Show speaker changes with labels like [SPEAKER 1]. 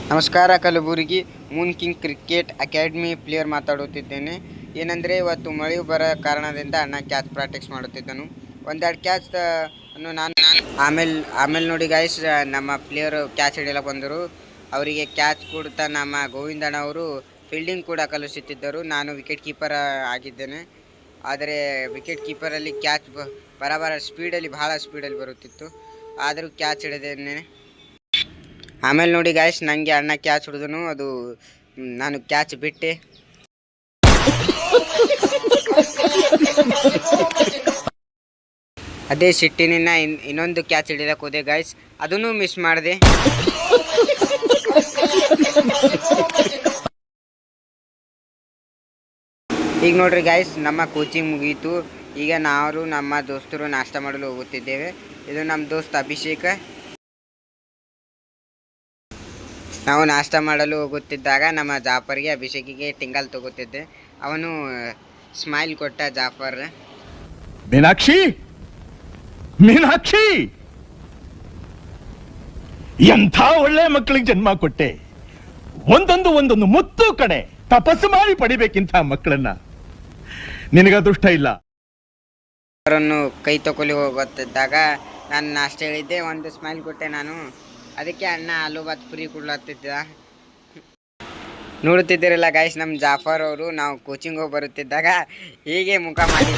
[SPEAKER 1] ನಮಸ್ಕಾರ, Kalaburagi moon king cricket academy player ಮಾತಾಡುತ್ತಿದ್ದೇನೆ. ಏನಂದರೆ ಇವತ್ತು ಮಳೆಯು ಬರೋ ಕಾರಣದಿಂದ ಅಣ್ಣ ಕ್ಯಾಚ್ ಪ್ರಾಕ್ಟೀಸ್ ಮಾಡುತ್ತಿದ್ದನು. ಒಂದೆರಡು ಕ್ಯಾಚ್ ನಾನು ಆಮೇಲೆ ನೋಡಿ ಗಾಯ್ಸ್, ನಮ್ಮ ಪ್ಲೇಯರು ಕ್ಯಾಚ್ ಹಿಡಿಯಲು ಬಂದರು. ಅವರಿಗೆ ಕ್ಯಾಚ್ ಕೊಡ್ತಾ ನಮ್ಮ ಗೋವಿಂದಣ್ಣ ಅವರು ಫೀಲ್ಡಿಂಗ್ ಕೂಡ ಕಲಿಸುತ್ತಿದ್ದರು. ನಾನು ವಿಕೆಟ್ ಕೀಪರ್ ಆಗಿದ್ದೇನೆ. ಆದರೆ ವಿಕೆಟ್ ಕೀಪರಲ್ಲಿ ಕ್ಯಾಚ್ ಸ್ಪೀಡಲ್ಲಿ ಬಹಳ ಸ್ಪೀಡಲ್ಲಿ ಬರುತ್ತಿತ್ತು. ಆದರೂ ಕ್ಯಾಚ್ ಹಿಡಿದೇನೆ. ಆಮೇಲೆ ನೋಡಿ ಗಾಯ್ಸ್, ನನಗೆ ಅಣ್ಣ ಕ್ಯಾಚ್ ಹಿಡಿದನು. ಅದು ನಾನು ಕ್ಯಾಚ್ ಬಿಟ್ಟೆ. ಅದೇ ಸಿಟ್ಟಿನಿಂದ ಇನ್ನೊಂದು ಕ್ಯಾಚ್ ಹಿಡಿದಕ್ಕೆ ಹೋದೆ ಗಾಯ್ಸ್, ಅದನ್ನು ಮಿಸ್ ಮಾಡಿದೆ. ಈಗ ನೋಡ್ರಿ ಗಾಯ್ಸ್, ನಮ್ಮ ಕೋಚಿಂಗ್ ಮುಗೀತು. ಈಗ ನಾವು ನಮ್ಮ ದೋಸ್ತರು ನಾಷ್ಟ ಮಾಡಲು ಹೋಗುತ್ತಿದ್ದೇವೆ. ಇದು ನಮ್ಮ ದೋಸ್ತ ಅಭಿಷೇಕ. ನಾವು ನಾಷ್ಟ ಮಾಡಲು ಹೋಗುತ್ತಿದ್ದಾಗ ನಮ್ಮ ಜಾಫರ್ಗೆ ಅಭಿಷೇಕಿಗೆ ಟಿಂಗಲ್ ತಗೋತಿದ್ದೆ. ಅವನು ಸ್ಮೈಲ್ ಕೊಟ್ಟ. ಜಾಫರ್,
[SPEAKER 2] ಮೀನಾಕ್ಷಿ ಮೀನಾಕ್ಷಿ, ಎಂಥ ಒಳ್ಳೆ ಮಕ್ಕಳಿಗೆ ಜನ್ಮ ಕೊಟ್ಟೆ. ಒಂದೊಂದು ಮುತ್ತು ಕಡೆ ತಪಸ್ಸು ಮಾಡಿ ಪಡಿಬೇಕಿಂತ ಮಕ್ಕಳನ್ನ. ನಿನಗದೃಷ್ಟ ಇಲ್ಲ.
[SPEAKER 1] ಅವರನ್ನು ಕೈ ತಗೊಳ್ಳಿ ಹೋಗುತ್ತಿದ್ದಾಗ ನಾನು ನಾಷ್ಟ ಹೇಳಿದ್ದೆ, ಒಂದು ಸ್ಮೈಲ್ ಕೊಟ್ಟೆ ನಾನು. ಅದಕ್ಕೆ ಅಣ್ಣ ಆಲೂ ಬಾತ್ ಫ್ರೀ ಕೊಡ್ಲತ್ತಿದ್ದ. ನೋಡುತ್ತಿದ್ದೀರಲ್ಲ ಗಾಯ್ಸ್, ನಮ್ಮ ಜಾಫರ್ ಅವರು ನಾವು ಕೋಚಿಂಗ್ ಹೋಗಿ ಬರುತ್ತಿದ್ದಾಗ ಹೀಗೆ ಮುಖ ಮಾಡಿ